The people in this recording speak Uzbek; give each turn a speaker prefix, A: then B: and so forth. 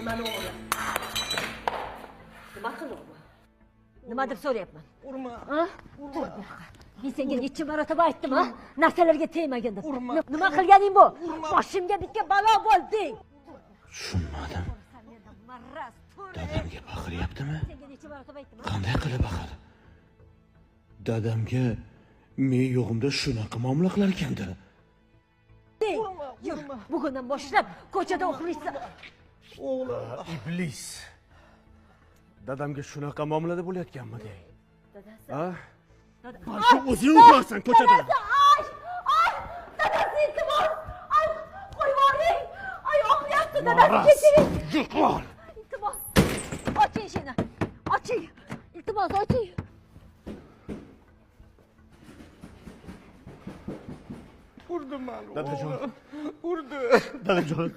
A: mani o'g'lim. Nima qilibmi? Nima deb so'rayapman?
B: Urma.
A: Ha? Tur bu yoqqa. Men senga necha marotaba aytdim, ha? Narsalarga tegmagin deb. Nima qilganing bu? Boshimga bitgan balo bo'lding.
C: Tushunmadim.
A: Marras, tur.
C: Dadamga baqiryaptimi?
A: Senga necha marotaba aytdim, ha?
C: Qanday qilib baqadi? Dadamga men yo'g'imda shunaqa muomala qilar ekanda.
A: Yur, bugundan boshlab ko'chada uxlaysan.
B: O'g'lim.
C: Iblis. Dadamga shunaqa muomalada bo'layotganmi dey?
A: Dadasi.
C: Ha?
A: Dadasi.
C: O'zing uxlarsan ko'chada.
A: Ay! Ay! Dadasi iltimos! Ay, qo'yib yuboring! Ay, og'riyapti dadasi, kechiring!
C: Yiqor.
A: Iltimos! Oching eshikni. Oching. Iltimos, oching.
B: Urdim mani.
C: Dadajon.
B: Urdi.
C: Dadajon.